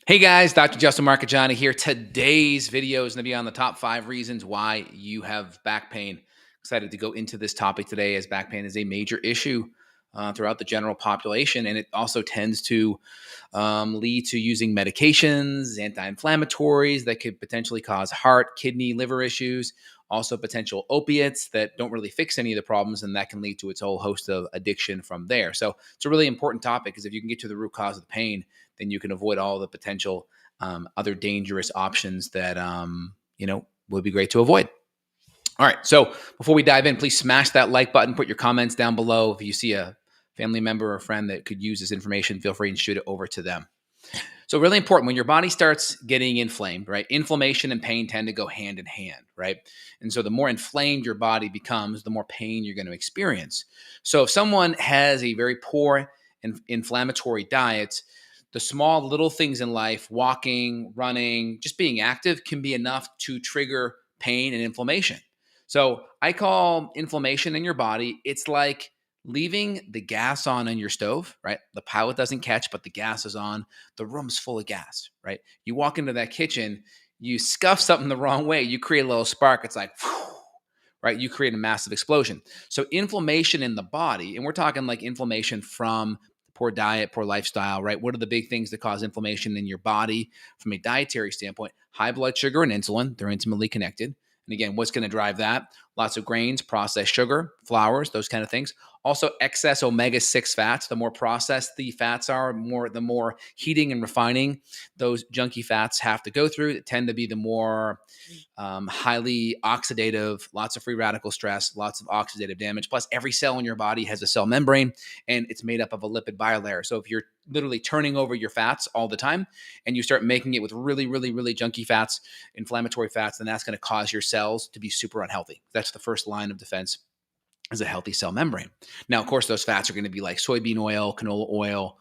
Hey guys, Dr. Justin Marcagiani here. Today's video is going to be on the top 5 reasons why you have back pain. Excited to go into this topic today, as back pain is a major issue throughout the general population, and it also tends to lead to using medications, anti-inflammatories that could potentially cause heart, kidney, liver issues. Also, potential opiates that don't really fix any of the problems, and that can lead to its whole host of addiction from there. So, it's a really important topic because if you can get to the root cause of the pain, then you can avoid all the potential other dangerous options that would be great to avoid. All right. So before we dive in, please smash that like button. Put your comments down below. If you see a family member or friend that could use this information, feel free and shoot it over to them. So really important when your body starts getting inflamed, right? Inflammation and pain tend to go hand in hand, right? And so the more inflamed your body becomes, the more pain you're going to experience. So if someone has a very poor inflammatory diet, the small little things in life, walking, running, just being active can be enough to trigger pain and inflammation. So I call inflammation in your body, it's like leaving the gas on in your stove, right? The pilot doesn't catch, but the gas is on. The room's full of gas, right? You walk into that kitchen, you scuff something the wrong way, you create a little spark. It's like, whew, right? You create a massive explosion. So inflammation in the body, and we're talking like inflammation from poor diet, poor lifestyle, right? What are the big things that cause inflammation in your body from a dietary standpoint? High blood sugar and insulin, they're intimately connected. And again, what's going to drive that? Lots of grains, processed sugar, flours, those kind of things. Also, excess omega-6 fats. The more processed the fats are, the more heating and refining those junky fats have to go through. That tend to be the more highly oxidative, lots of free radical stress, lots of oxidative damage. Plus, every cell in your body has a cell membrane, and it's made up of a lipid bilayer. So if you're literally turning over your fats all the time and you start making it with really, really, really junky fats, inflammatory fats, then that's going to cause your cells to be super unhealthy. That's the first line of defense, is a healthy cell membrane. Now, of course, those fats are going to be like soybean oil, canola oil,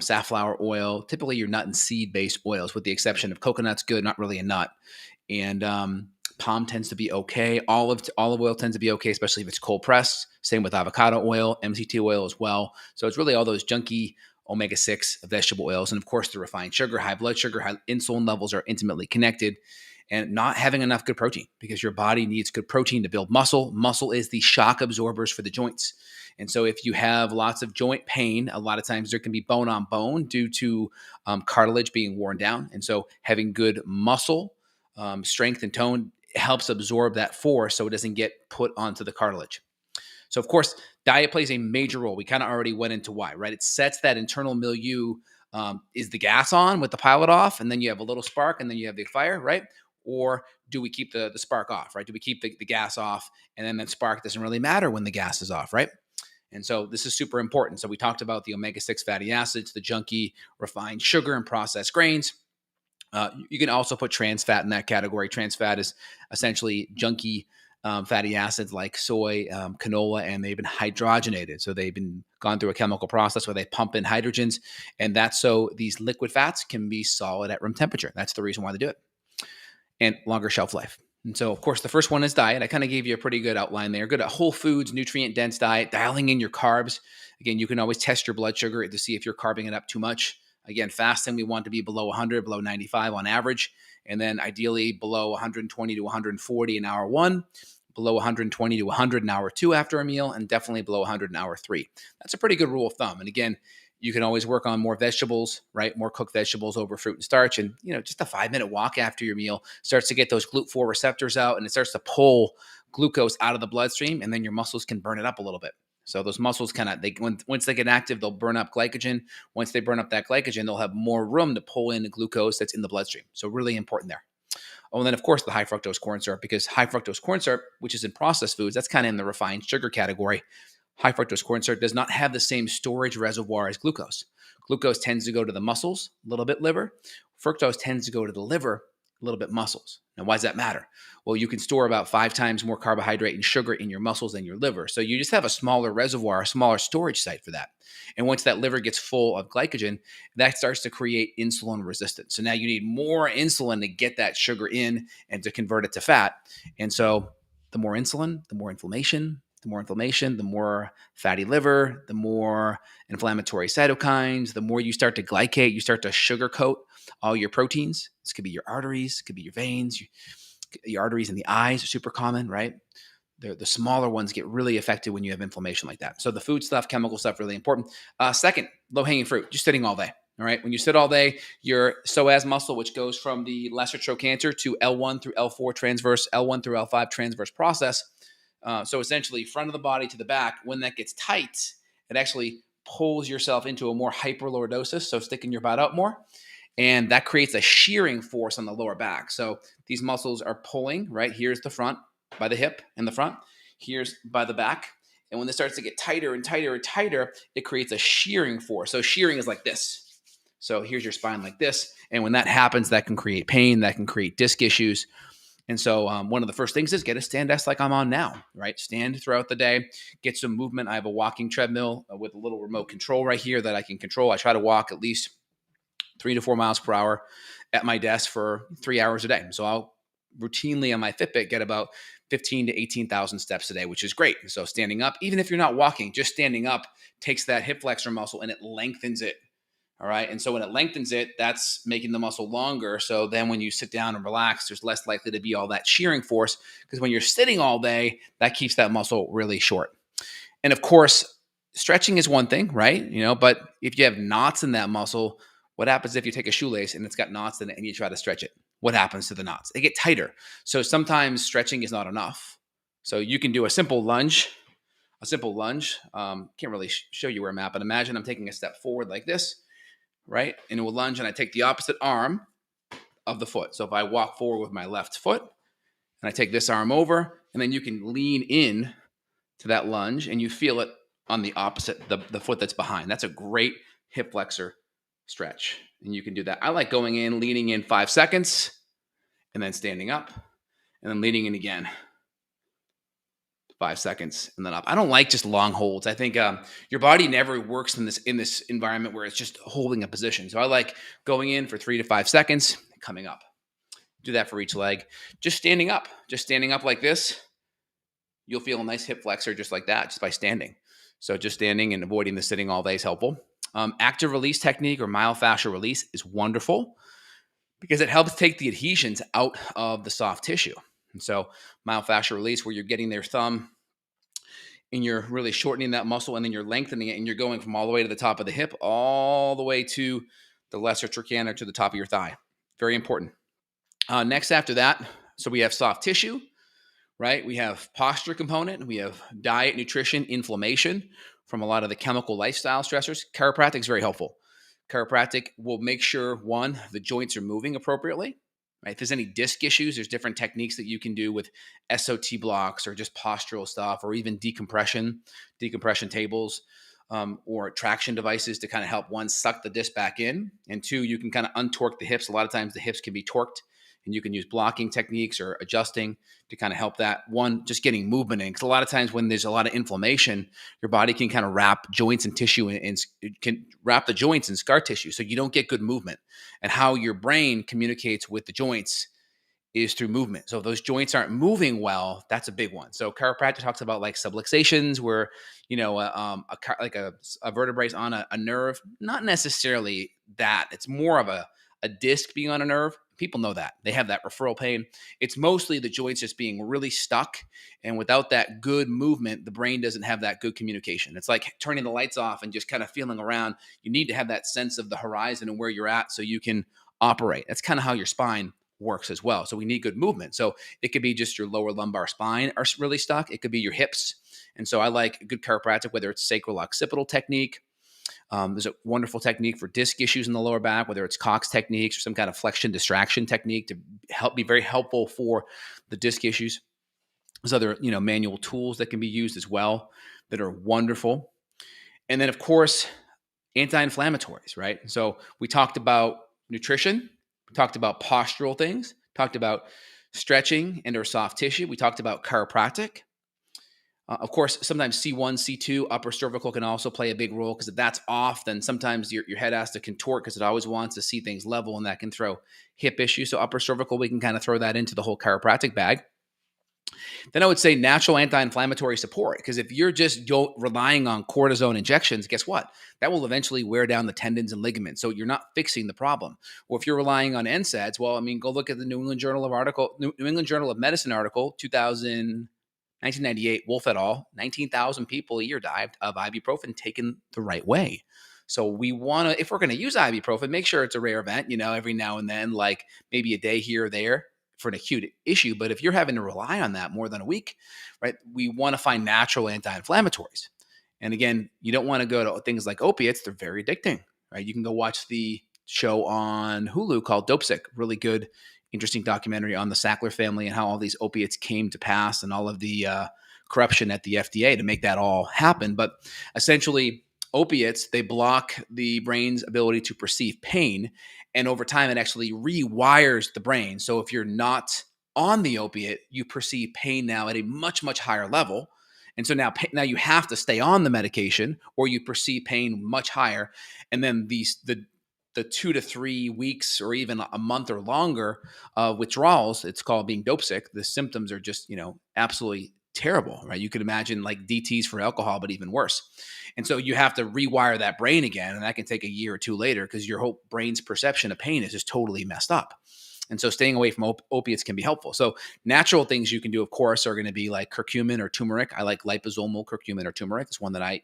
safflower oil, typically your nut and seed based oils, with the exception of coconut's good, not really a nut. And palm tends to be okay. Olive oil tends to be okay, especially if it's cold pressed. Same with avocado oil, MCT oil as well. So it's really all those junky omega-6 vegetable oils. And of course, the refined sugar, high blood sugar, high insulin levels are intimately connected. And not having enough good protein, because your body needs good protein to build muscle. Muscle is the shock absorbers for the joints. And so if you have lots of joint pain, a lot of times there can be bone on bone due to cartilage being worn down. And so having good muscle strength and tone helps absorb that force so it doesn't get put onto the cartilage. So, of course, diet plays a major role. We kind of already went into why, right? It sets that internal milieu. Is the gas on with the pilot off, and then you have a little spark, and then you have the fire, right? Or do we keep the spark off, right? Do we keep the gas off, and then that spark doesn't really matter when the gas is off, right? And so this is super important. So we talked about the omega-6 fatty acids, the junky refined sugar and processed grains. You can also put trans fat in that category. Trans fat is essentially junky fatty acids like soy, canola, and they've been hydrogenated. So they've been gone through a chemical process where they pump in hydrogens, and that's so these liquid fats can be solid at room temperature. That's the reason why they do it, and longer shelf life. And so, of course, the first one is diet. I kind of gave you a pretty good outline there. Good at whole foods, nutrient dense diet, dialing in your carbs. Again, you can always test your blood sugar to see if you're carbing it up too much. Again, fasting, we want to be below 100, below 95 on average, and then ideally below 120 to 140 in hour one, below 120 to 100 in hour two after a meal, and definitely below 100 in hour three. That's a pretty good rule of thumb. And again, you can always work on more vegetables, right? More cooked vegetables over fruit and starch. And, just a 5-minute walk after your meal starts to get those GLUT4 receptors out, and it starts to pull glucose out of the bloodstream, and then your muscles can burn it up a little bit. So those muscles once they get active, they'll burn up glycogen. Once they burn up that glycogen, they'll have more room to pull in the glucose that's in the bloodstream. So really important there. Oh, and then of course the high fructose corn syrup, because high fructose corn syrup, which is in processed foods, that's kind of in the refined sugar category. High fructose corn syrup does not have the same storage reservoir as glucose. Glucose tends to go to the muscles, a little bit liver. Fructose tends to go to the liver, a little bit muscles. Now, why does that matter? Well, you can store about 5 times more carbohydrate and sugar in your muscles than your liver. So you just have a smaller reservoir, a smaller storage site for that. And once that liver gets full of glycogen, that starts to create insulin resistance. So now you need more insulin to get that sugar in and to convert it to fat. And so the more insulin, the more inflammation, The more inflammation, the more fatty liver, the more inflammatory cytokines, the more you start to glycate, you start to sugarcoat all your proteins. This could be your arteries, it could be your veins, your arteries in the eyes are super common, right? The smaller ones get really affected when you have inflammation like that. So the food stuff, chemical stuff, really important. Second, low-hanging fruit, just sitting all day. All right. When you sit all day, your psoas muscle, which goes from the lesser trochanter to L1 through L4 transverse, L1 through L5 transverse process. So essentially, front of the body to the back, when that gets tight, it actually pulls yourself into a more hyperlordosis, so sticking your butt out more. And that creates a shearing force on the lower back. So these muscles are pulling, right? Here's the front by the hip in the front. Here's by the back. And when this starts to get tighter and tighter and tighter, it creates a shearing force. So shearing is like this. So here's your spine like this. And when that happens, that can create pain, that can create disc issues. And so one of the first things is get a stand desk like I'm on now, right? Stand throughout the day, get some movement. I have a walking treadmill with a little remote control right here that I can control. I try to walk at least 3 to 4 miles per hour at my desk for 3 hours a day. So I'll routinely on my Fitbit get about 15 to 18,000 steps a day, which is great. So standing up, even if you're not walking, just standing up takes that hip flexor muscle and it lengthens it. All right. And so when it lengthens it, that's making the muscle longer. So then when you sit down and relax, there's less likely to be all that shearing force, because when you're sitting all day, that keeps that muscle really short. And of course, stretching is one thing, right? But if you have knots in that muscle, what happens if you take a shoelace and it's got knots in it and you try to stretch it? What happens to the knots? They get tighter. So sometimes stretching is not enough. So you can do a simple lunge. Can't really show you where I'm at, but imagine I'm taking a step forward like this, right? Into a lunge, and I take the opposite arm of the foot. So if I walk forward with my left foot and I take this arm over, and then you can lean in to that lunge and you feel it on the opposite, the foot that's behind. That's a great hip flexor stretch. And you can do that. I like going in, leaning in 5 seconds, and then standing up, and then leaning in again. 5 seconds and then up. I don't like just long holds. I think your body never works in this environment where it's just holding a position. So I like going in for 3 to 5 seconds, coming up. Do that for each leg. Just standing up like this. You'll feel a nice hip flexor just like that, just by standing. So just standing and avoiding the sitting all day is helpful. Active release technique or myofascial release is wonderful because it helps take the adhesions out of the soft tissue. And so myofascial release, where you're getting their thumb and you're really shortening that muscle, and then you're lengthening it, and you're going from all the way to the top of the hip, all the way to the lesser trochanter to the top of your thigh. Very important. Next after that, so we have soft tissue, right? We have posture component. We have diet, nutrition, inflammation from a lot of the chemical lifestyle stressors. Chiropractic is very helpful. Chiropractic will make sure, one, the joints are moving appropriately. Right? If there's any disc issues, there's different techniques that you can do with SOT blocks or just postural stuff, or even decompression tables, or traction devices to kind of help, one, suck the disc back in, and two, you can kind of untorque the hips. A lot of times the hips can be torqued, and you can use blocking techniques or adjusting to kind of help that. One, just getting movement in, because a lot of times when there's a lot of inflammation, your body can kind of wrap joints and tissue and can wrap the joints in scar tissue, so you don't get good movement. And how your brain communicates with the joints is through movement. So if those joints aren't moving well, that's a big one. So chiropractic talks about like subluxations, where like a vertebrae is on a nerve. Not necessarily that. It's more of a disc being on a nerve. People know that. They have that referral pain. It's mostly the joints just being really stuck. And without that good movement, the brain doesn't have that good communication. It's like turning the lights off and just kind of feeling around. You need to have that sense of the horizon and where you're at so you can operate. That's kind of how your spine works as well. So we need good movement. So it could be just your lower lumbar spine are really stuck. It could be your hips. And so I like a good chiropractic, whether it's sacral occipital technique. There's a wonderful technique for disc issues in the lower back, whether it's Cox techniques or some kind of flexion distraction technique to be very helpful for the disc issues. There's other, manual tools that can be used as well that are wonderful. And then, of course, anti-inflammatories, right? So we talked about nutrition, we talked about postural things, talked about stretching and or soft tissue. We talked about chiropractic. Of course, sometimes C1, C2, upper cervical can also play a big role, because if that's off, then sometimes your head has to contort because it always wants to see things level, and that can throw hip issues. So upper cervical, we can kind of throw that into the whole chiropractic bag. Then I would say natural anti-inflammatory support, because if you're just relying on cortisone injections, guess what? That will eventually wear down the tendons and ligaments. So you're not fixing the problem. Or if you're relying on NSAIDs, well, I mean, go look at the New England Journal of Medicine article, 1998, Wolf et al. 19,000 people a year died of ibuprofen taken the right way. So we want to, if we're going to use ibuprofen, make sure it's a rare event, every now and then, like maybe a day here or there for an acute issue. But if you're having to rely on that more than a week, right, we want to find natural anti-inflammatories. And again, you don't want to go to things like opiates. They're very addicting, right? You can go watch the show on Hulu called Dope Sick. Really good, interesting documentary on the Sackler family and how all these opiates came to pass and all of the corruption at the FDA to make that all happen. But essentially, opiates, they block the brain's ability to perceive pain. And over time, it actually rewires the brain. So if you're not on the opiate, you perceive pain now at a much, much higher level. And so now you have to stay on the medication, or you perceive pain much higher. And then the 2 to 3 weeks or even a month or longer of withdrawals, it's called being dope sick. The symptoms are just, absolutely terrible, right? You could imagine like DTs for alcohol, but even worse. And so you have to rewire that brain again. And that can take a year or two later because your whole brain's perception of pain is just totally messed up. And so staying away from opiates can be helpful. So natural things you can do, of course, are going to be like curcumin or turmeric. I like liposomal curcumin or turmeric. It's one that I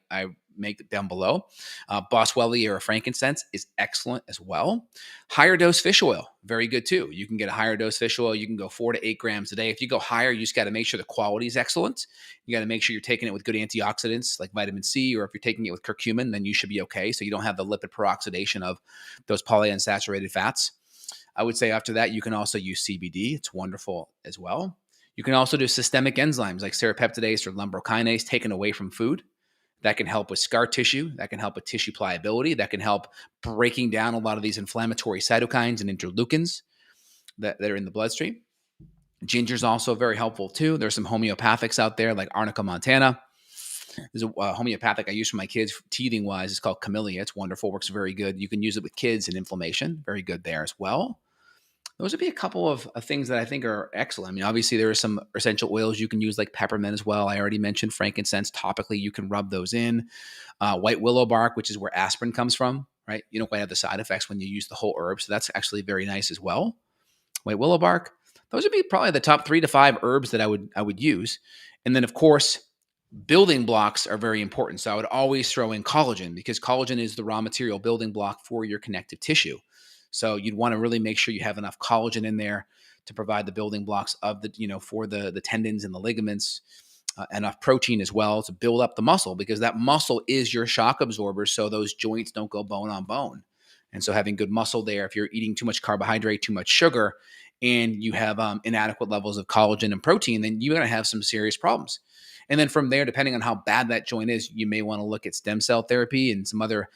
make down below. Boswellia or frankincense is excellent as well. Higher dose fish oil, very good too. You can get a higher dose fish oil. You can go 4 to 8 grams a day. If you go higher, you just got to make sure the quality is excellent. You got to make sure you're taking it with good antioxidants like vitamin C, or if you're taking it with curcumin, then you should be okay. So you don't have the lipid peroxidation of those polyunsaturated fats. I would say after that, you can also use CBD. It's wonderful as well. You can also do systemic enzymes like serrapeptidase or lumbrokinase taken away from food. That can help with scar tissue. That can help with tissue pliability. That can help breaking down a lot of these inflammatory cytokines and interleukins that are in the bloodstream. Ginger is also very helpful too. There's some homeopathics out there like Arnica montana. There's a homeopathic I use for my kids teething wise. It's called Camellia. It's wonderful. Works very good. You can use it with kids and inflammation. Very good there as well. Those would be a couple of things that I think are excellent. I mean, obviously there are some essential oils you can use like peppermint as well. I already mentioned frankincense. Topically, you can rub those in. White willow bark, which is where aspirin comes from, right? You don't quite have the side effects when you use the whole herb. So that's actually very nice as well. White willow bark. Those would be probably the top 3 to 5 herbs that I would use. And then of course, building blocks are very important. So I would always throw in collagen, because collagen is the raw material building block for your connective tissue. So you'd want to really make sure you have enough collagen in there to provide the building blocks of for the tendons and the ligaments, enough protein as well to build up the muscle, because that muscle is your shock absorber. So those joints don't go bone on bone. And so having good muscle there, if you're eating too much carbohydrate, too much sugar, and you have inadequate levels of collagen and protein, then you're going to have some serious problems. And then from there, depending on how bad that joint is, you may want to look at stem cell therapy and some other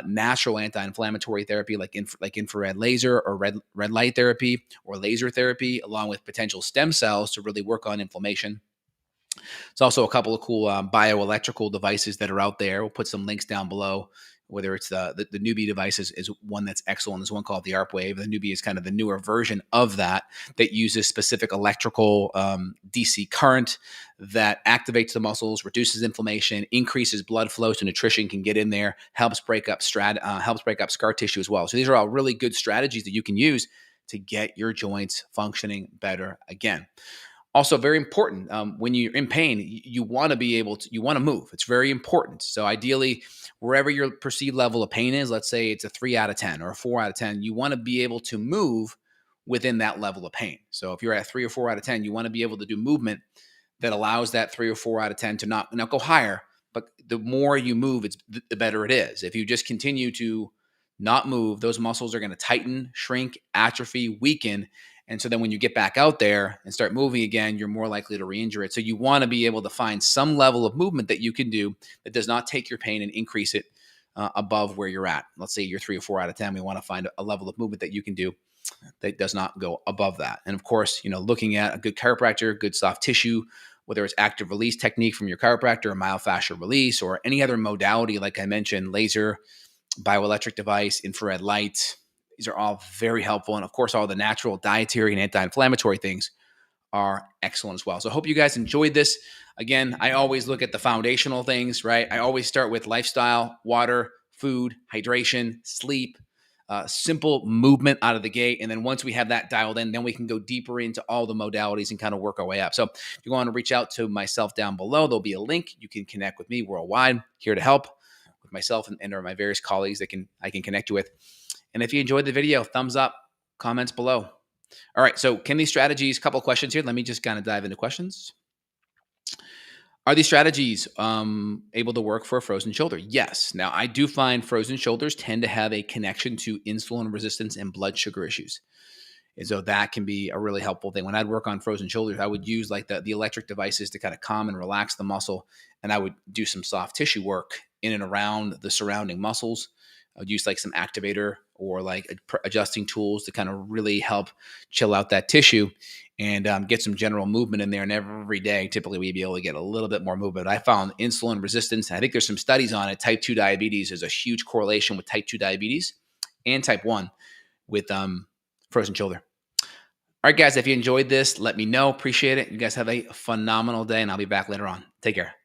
natural anti-inflammatory therapy like infrared laser or red light therapy or laser therapy, along with potential stem cells to really work on inflammation. There's also a couple of cool bioelectrical devices that are out there. We'll put some links down below. Whether it's the Newbie device is one that's excellent. There's one called the ARP Wave. The Newbie is kind of the newer version of that uses specific electrical DC current that activates the muscles, reduces inflammation, increases blood flow so nutrition can get in there, helps break up scar tissue as well. So these are all really good strategies that you can use to get your joints functioning better again. Also very important, when you're in pain, you want to move. It's very important. So ideally, wherever your perceived level of pain is, let's say it's a 3 out of 10 or a 4 out of 10, you want to be able to move within that level of pain. So if you're at 3 or 4 out of 10, you want to be able to do movement that allows that 3 or 4 out of 10 to not go higher, but the more you move, the better it is. If you just continue to not move, those muscles are going to tighten, shrink, atrophy, weaken. And so then when you get back out there and start moving again, you're more likely to re-injure it. So you want to be able to find some level of movement that you can do that does not take your pain and increase it above where you're at. Let's say you're 3 or 4 out of 10. We want to find a level of movement that you can do that does not go above that. And of course, looking at a good chiropractor, good soft tissue, whether it's active release technique from your chiropractor, or myofascial release, or any other modality, like I mentioned, laser, bioelectric device, infrared light. These are all very helpful. And of course, all the natural dietary and anti-inflammatory things are excellent as well. So I hope you guys enjoyed this. Again, I always look at the foundational things, right? I always start with lifestyle, water, food, hydration, sleep, simple movement out of the gate. And then once we have that dialed in, then we can go deeper into all the modalities and kind of work our way up. So if you want to reach out to myself down below, there'll be a link. You can connect with me worldwide, here to help with myself and or my various colleagues that I can connect you with. And if you enjoyed the video, thumbs up, comments below. All right. So can these strategies, couple of questions here. Let me just kind of dive into questions. Are these strategies able to work for a frozen shoulder? Yes. Now, I do find frozen shoulders tend to have a connection to insulin resistance and blood sugar issues. And so that can be a really helpful thing. When I'd work on frozen shoulders, I would use like the electric devices to kind of calm and relax the muscle. And I would do some soft tissue work in and around the surrounding muscles. I would use like some activator or like adjusting tools to kind of really help chill out that tissue and get some general movement in there. And every day, typically we'd be able to get a little bit more movement. I found insulin resistance, and I think there's some studies on it. Type 2 diabetes, there's a huge correlation with type 2 diabetes and type 1 with frozen shoulder. All right, guys, if you enjoyed this, let me know. Appreciate it. You guys have a phenomenal day, and I'll be back later on. Take care.